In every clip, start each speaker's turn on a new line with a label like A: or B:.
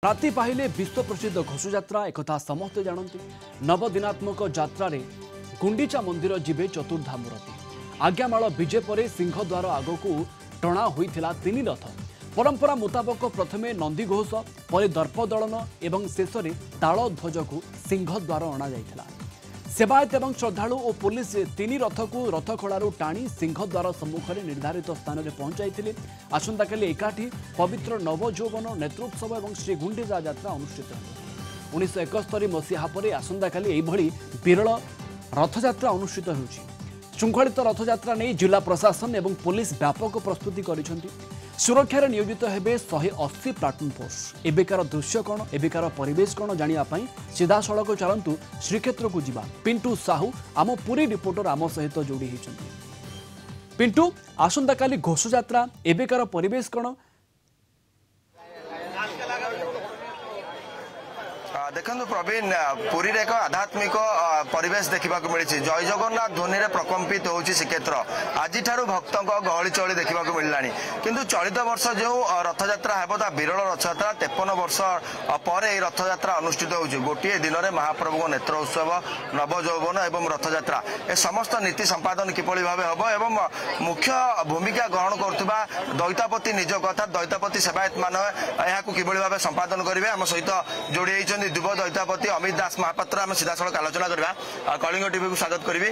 A: राति पाहिले विश्व प्रसिद्ध घोषयात्रा एकथा समस्ते जानती। नवदिनात्मक यात्रा गुंडीचा मंदिर जीवे चतुर्धा मूर्ति। आज्ञामाल विजय पर सिंहद्वार आगकू टणा होइथिला तीन रथ। परंपरा मुताबक प्रथमे नंदीघोष पर दर्पदलन एवं शेष में ताल ध्वज को सिंहद्वार अणा जाइथिला। सेवायत एवं श्रद्धालु और पुलिस तीन रथ को रथखड़ू टाणी सिंहद्वार सम्मुख में निर्धारित स्थान में पहुंचाई। आसंताकाली एकाठी पवित्र नवजौवन नेत्रोत्सव और श्रीगुंडीचा यात्रा अनुष्ठित हो। 1971 मसीहा पर आसंताकाली एभली विरल रथयात्रा अनुष्ठित होउछि। श्रृंखलित रथयात्रा नहीं जिला प्रशासन एवं पुलिस व्यापक प्रस्तुति करिसेंति। सुरक्षा नियोजित हेबे 180 प्लाटून फोर्स। एबेकार दृश्य कौन एबेकार परिवेश कौन जानापी सीधा सड़क चलतु श्रीक्षेत्र को जीवा। पिंटू साहू आम पुरी रिपोर्टर आम सहित जोड़ी होती। पिंटू, आसंताकाली घोषयात्रा एबेकार परिवेश कौन?
B: देखो प्रवीण, पुरी एक आध्यात्मिक परिवेश देखा मिली। जय जगन्नाथ ध्वनि प्रकम्पित हो श्रीक्षेत्र। आज भक्तों गहली चली देखा मिलला। किंतु चलित वर्ष जो रथयात्रा है विरल रथयात्रा 53 वर्ष पर रथयात्रा अनुष्ठित हो। गोटे दिन में महाप्रभु नेत्र उत्सव नवजौवन एवं रथयात्रा ए समस्त नीति संपादन किपरि भाव हम एवं मुख्य भूमिका ग्रहण करुवा दैतापति निज कथा दैतापति सेवायत मान किभली भाव संपादन करेंगे। आम सहित जोड़ी युव दैतापति अमित दास महापात्र आम सीधा सड़क आलोचना करवा। कलिंग टीवी को स्वागत करी।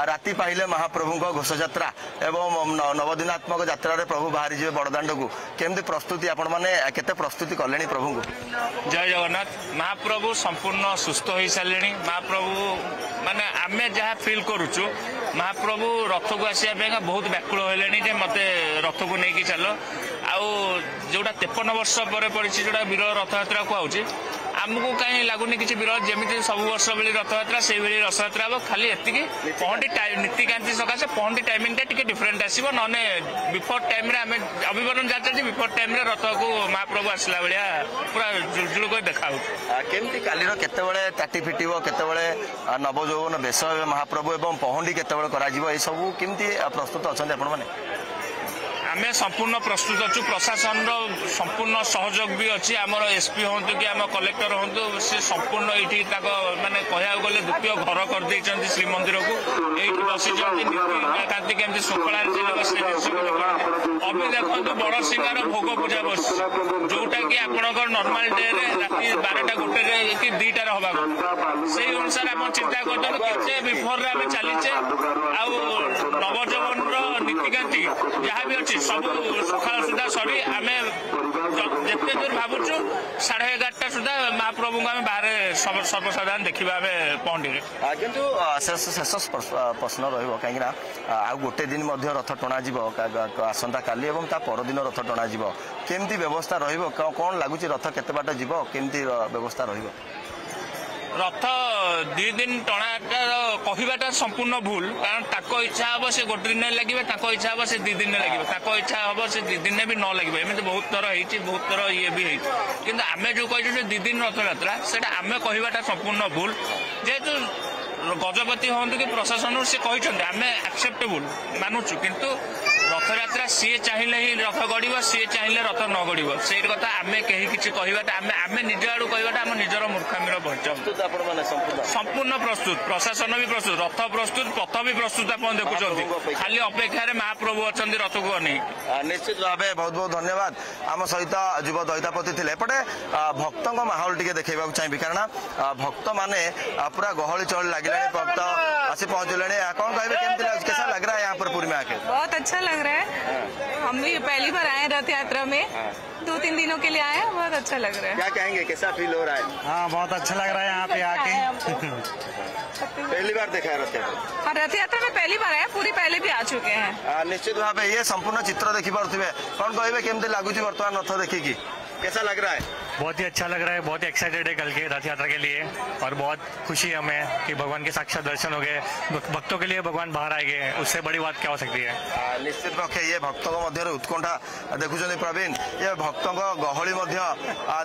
B: राति पाहिले महाप्रभु घोषयात्रा एवं नवदिनात्मक यात्रा प्रभु बाहरी जी बड़दाण्ड को केमती प्रस्तुति आपण मैंने केते प्रस्तुति कले प्रभु को?
C: जय जगन्नाथ। महाप्रभु संपूर्ण सुस्थ हो सारे। महाप्रभु माने आमे जहाँ फिल करुचु महाप्रभु रथ को आसपा बहुत व्याकुल होले मते रथ को लेकिन चल आउटा 53 वर्ष पर पड़ी जोटा विरल रथयात्रा कहूँ आमको कहीं लगुनि किसी विरल जमी सब वर्ष बेली रथयात्रा से रथयात्रा हम खाली एति पहंटी नीतिकांति सकाशे पहंटी टाइमिंग टे डिफरेंट आसो ना बिफोर टाइम आम अभिवरण जाते बिफोर टाइम रथ को महाप्रभु आसला भाया पूरा जुलजुल कर देखा
B: केमती कालीर केतबेले ताटी फिटिबो केतबेले नवजौवन बेश महाप्रभु एवं पहंडी केतबेले करा जिवो ए सब केमती प्रस्तुत अच्छा आपण माने?
C: आम संपूर्ण प्रस्तुत अच्छु। प्रशासन संपूर्ण सहयोग भी अच्छी। आमर एसपी हूँ कि आम कलेक्टर हूँ सी संपूर्ण ये माने कह गले द्वितीय घर कर श्रीमंदिर को ये बसी नीतिकांति केमती श्रृंखला अभी देखो बड़ सिंगार भोग पूजा बस जोटा कि आपंकर नॉर्मल डे राति 12टा 1 कि 2टार हवा से अनुसार आप चिंता करते बिफोर आम चलीचे नवजौवन नीतिकांति जहाँ भी अच्छी सब सकाल सुधा सरी आम जिते दूर भावुँ 11:30 सुधा महाप्रभु को आम बाहर सर्वसाधारण देखा पहंडी।
B: किंतु शेष प्रश्न रही गोटे दिन रथ टणा आसंता काली और ता परदिन रथ टणा केमती व्यवस्था कौन लगुच रथ केते बाट जीव केमती व्यवस्था रही?
C: रथ 2 दिन टणाटा कहवाटा संपूर्ण भूल कारण ताको इच्छा हम से गोटे दिन लगे इच्छा हम से 2 दिन लगे इच्छा हम से 2 दिन भी न लगे एमती बहुत थर हो बहुत थर ये भी कि आम जो कही 2 दिन रथयात्रा से आम कहवाटा संपूर्ण भूल जेहेतु गजपति हूँ कि प्रशासन से कहते आम एक्सेप्टेबल मानुचु किंतु रथयात्रा सी चाहिए ही रथ गड़ सी चाहिए रथ न गड़ से कथा आम कहीं किसी कहवाटा आम निज आड़ कहवाटा आम निजर मूर्खामीर परिचय संपूर्ण प्रस्तुत। प्रशासन भी प्रस्तुत रथ प्रस्तुत पथ भी प्रस्तुत आप देखुं खाली अपेक्षार महाप्रभु अच्छा रथ को नहीं।
B: निश्चित भाव बहुत बहुत धन्यवाद। आम सहित युव दैतापति थे एपटे भक्तों माहौल टी देखा चाहिए कारण भक्त मैंने पूरा गहली चल लगे भक्त आसी पहुंचले कौन कहे कैसा लग रहा है यहाँ पर पूरी में आके?
D: बहुत अच्छा लग रहा है। हम भी पहली बार आए रथ यात्रा में 2-3 दिनों के लिए आए हैं। बहुत अच्छा लग रहा है।
B: क्या कहेंगे कैसा फील हो रहा है?
E: हाँ बहुत अच्छा लग रहा है यहाँ पे आके।
B: पहली बार देखा है रथ यात्रा?
D: हाँ रथ यात्रा में पहली बार आया पूरी पहले भी आ चुके हैं।
B: निश्चित भाव ये संपूर्ण चित्र देखी पारे कौन कहे केमती लगुच बर्तमान रथ देखिकी कैसा लग रहा है?
E: बहुत ही अच्छा लग रहा है। बहुत ही एक्साइटेड है कल के रथ यात्रा के लिए और बहुत खुशी है हमें कि भगवान के साक्षात दर्शन हो गए। भक्तों के लिए भगवान बाहर आए गए, उससे बड़ी बात क्या हो सकती है?
B: निश्चित पक्षे ये भक्तों मध्य उत्कंठा देखुं प्रवीण ये भक्तों गहली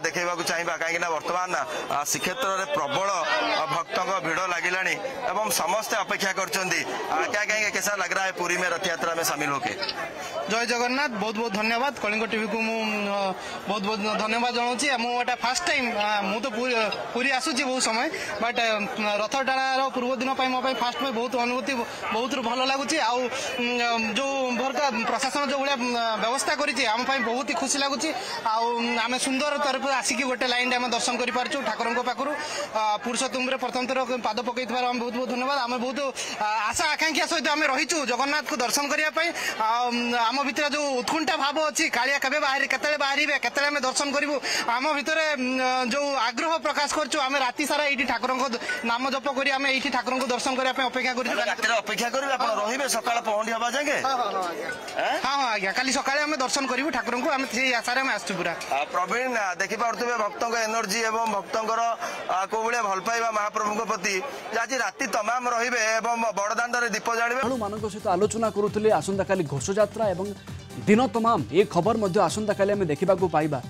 B: देखा चाहिए कहीं बर्तमान श्रीक्षेत्र में प्रबल भक्तों भिड़ लगे और समस्ते अपेक्षा कर क्या कहेंगे कैसा लग रहा है पुरी में रथ यात्रा में शामिल होके?
F: जय जगन्नाथ। बहुत बहुत धन्यवाद कलिंग टीवी को बहुत बहुत धन्यवाद जनाऊँ। मुझे फास्ट टाइम मु तो पूरी आसूची बहुत समय बट रथ टाणार पूर्व दिन मो फास्ट में बहुत अनुभूति बहुत भल लगुच जो भरका प्रशासन जो भाया व्यवस्था करें आम बहुत ही खुशी लगुच आम सुंदर तरफ आसिक गोटे लाइन आम दर्शन कर ठाकुर पाखु पुरुषोत्तम प्रथम थर पाद पकई बहुत बहुत धन्यवाद आम बहुत आशा आकांक्षा सहित आम रहीचु जगन्नाथ को दर्शन करने आम भितर जो उत्कंठा भाव अच्छी कालिया केबे बाहर केतले बाहर केतले आम दर्शन करूँ आम भितर जो आग्रह प्रकाश करूँ आम राति सारा ये ठाकुर नाम जप कर आम ये ठाकुर को दर्शन करने अपेक्षा
B: अपेक्षा करेंगे सकाल पहुंची हवा जाए
F: हाँ हाँ आज्ञा काली सकाଳେ आम दर्शन करूँ ठाकुर को आम से आशार आम आसु पूरा
B: प्रवीण देखिपे भक्त एनर्जी एवं भक्तर कौ भाया भल पाइबा महाप्रभु प्रति आज राति तमाम रहिबे एवं बड़दाण्ड दीप जालिबे
A: मान सहित आलोचना करुले आसंता काली घोष यात्रा एवं दिन तमाम ये खबर मध्य आसंता काली आम देखा पाइबा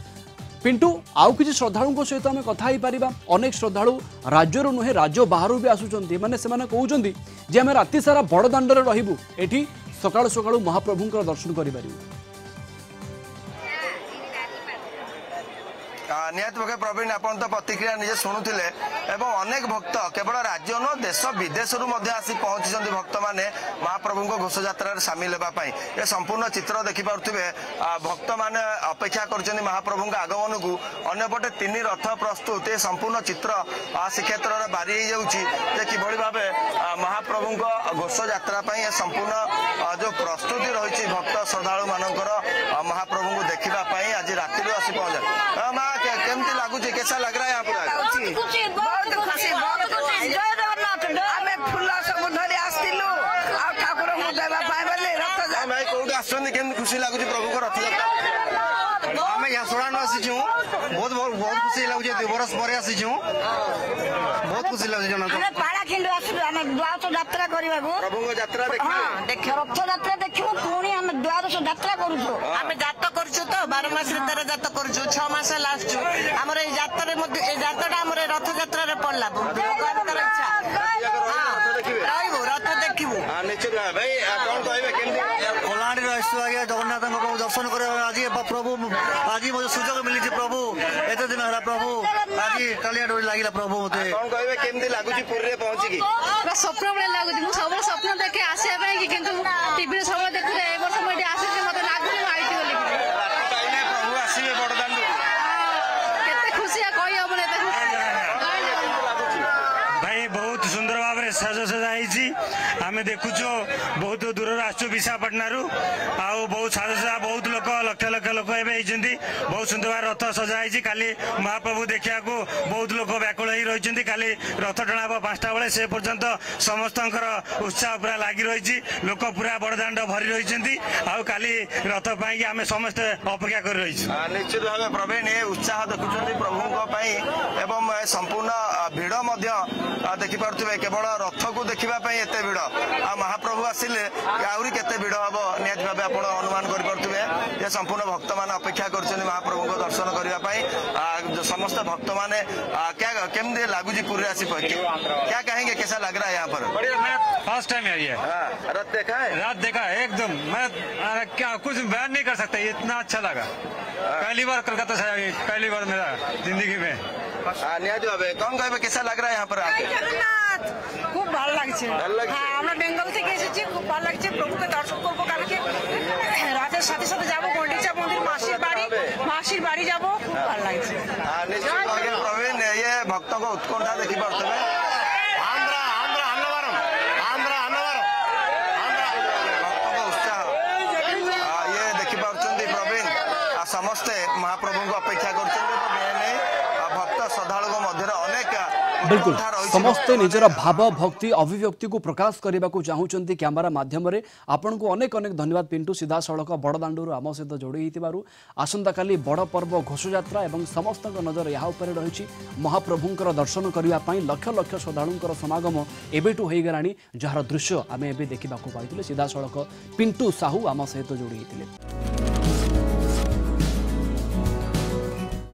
A: पिंटू आउ किसी श्रद्धालु सहित आम कथा पारिबा अनेक श्रद्धालु राज्य नुहे राज्य बाहर भी आसुचंती माने सेमाने कहउचंती जे आम राति सारा बड़दाण्ड रे रहिबु एठी सकाळु सकाळु महाप्रभुंकर दर्शन करि पारिबु
B: निहत पक्षे प्रवीण आपन तो प्रतिक्रिया निजे शुणुले एवं अनेक भक्त केवल राज्य न देश विदेश आसी पहुंची भक्त मैंने महाप्रभु को घोष यात्रा सामिल होगापाई ये संपूर्ण चित्र देखिपे भक्त मैंने अपेक्षा कर महाप्रभु आगमन को अंपटे 3 रथ प्रस्तुत ये संपूर्ण चित्र श्रीक्षेत्र में बारी कि भाव महाप्रभु घोष यात्रा संपूर्ण जो प्रस्तुति रही भक्त श्रद्धालु मानकर महाप्रभु को देखापी आज राति आसी पहुंचा माँ केमती लगुच कैसा लग रहा है यहाँ पर
G: बहुत खुशी जय जगन्नाथ आम फूल सब धरी आसलु ठाकुर को देवा रथ
B: कौटी आस खुशी लगुच प्रभु को रथ यात्रा
F: आम यहाँ सोड़ान आसीचु बहुत बहुत खुशी लगुच 2 बरस पर आसीचु बहुत खुशी लगुच
G: पाड़ाखिंड आसलु आम द्वादश यात्रा करने
B: प्रभु यात्रा
G: देख रथ यात्रा देखू पुणी आम द्वादश यात्रा करूँ आम जात करूँ तो 12 मास 13 जात करूँ 6 मास लास्ट आमर जातरा आम रथ यात्रा पड़ला भगवान इच्छा रथ देखू
B: निश्चित भाई कौन कहे
F: कलाहांडी आज्ञा जगन्नाथ दर्शन कर आज प्रभु आज मुझे सुजोग मिली प्रभु एत दिन है प्रभु आज कालिया डोरी लगे प्रभु मत
B: कौन कहे केमती लगुच पुरी पहुंची
H: स्वप्न भाई लगुच मुझे सब स्वप्न देखे आसवा टीवी सब देखुए ए वर्ष मुझे आसी मत लगुनि आई
B: प्रभु आसवे बड़दाण्ड
H: केते खुशी कही
E: भाई बहुत सुंदर भाव में साजसजा आम देखुचु बहुत दूर आसु विशाखापटना बहुत साजसजा बहुत लोक लक्ष लक्ष लोक एवं बहुत सुंदर भाव रथ सजाई काली महाप्रभु देखा बहुत लोक व्याकुल हो रही काली रथ टणा 5टा बेले से पर्यंत समस्त उत्साह पूरा लगी रही लोक पूरा बड़दाण्ड भरी रही काली रथ पाई आम समस्ते अपेक्षा कर रही
B: निश्चित भाव प्रवीण ये उत्साह देखुं प्रभु एवं संपूर्ण भिड़ देखिपे केवल रथ को देखापी एत भिड़ आ महाप्रभु आसिले आहरी केते भिड़ हम निहत भाव आप अनुमान करें संपूर्ण भक्त मैंने अपेक्षा कर महाप्रभु को दर्शन करने समस्त भक्त मैंने क्या केमती लगुच पूरी आसी क्या कहेंगे कैसा लग रहा है यहाँ पर
E: फर्स्ट टाइम है
B: रात देखा है
E: रात देखा है एकदम मैं क्या कुछ बयान नहीं कर सकता इतना अच्छा लगा पहली बार कलकत्ता से आई पहली बार मेरा जिंदगी में
B: निहत भाव कौन कहे कैसा लग रहा है यहाँ पर
G: जगन्नाथ खूब ভালো লাগছে হ্যাঁ আমরা বেঙ্গল থেকে এসেছি খুব ভালো লাগছে প্রভুকে দর্শন করব কালকে রাতের সাথে সাথে যাব গন্ডিচা মন্দির মাসির বাড়ি যাব খুব ভালো লাগছে
B: प्रवीण ये भक्तों को उत्कंठा देखी पड़ते भक्तों को उत्साह ये देखी पार्टी प्रवीण समस्ते महाप्रभु को अपेक्षा कर भक्त श्रद्धालु मध्य अनेक
A: बिल्कुल समस्ते निजर भाव भक्ति अभिव्यक्ति को प्रकाश करने को चाहूँगी कैमेरा माध्यम आपण को अनेक अनेक धन्यवाद पिंटू सीधा सड़क बड़दाण्डू आम सहित जोड़ी आसंता काली बड़ पर्व घोष यात्रा एवं समस्त नजर यहाँ उपर रही महाप्रभुंकर दर्शन करने लक्ष लक्ष श्रद्धालुंकर समागम एबेठू हो गलानी जार दृश्य आम ए देखा पाई सीधा सड़क पिंटू साहू आम सहित जोड़ी।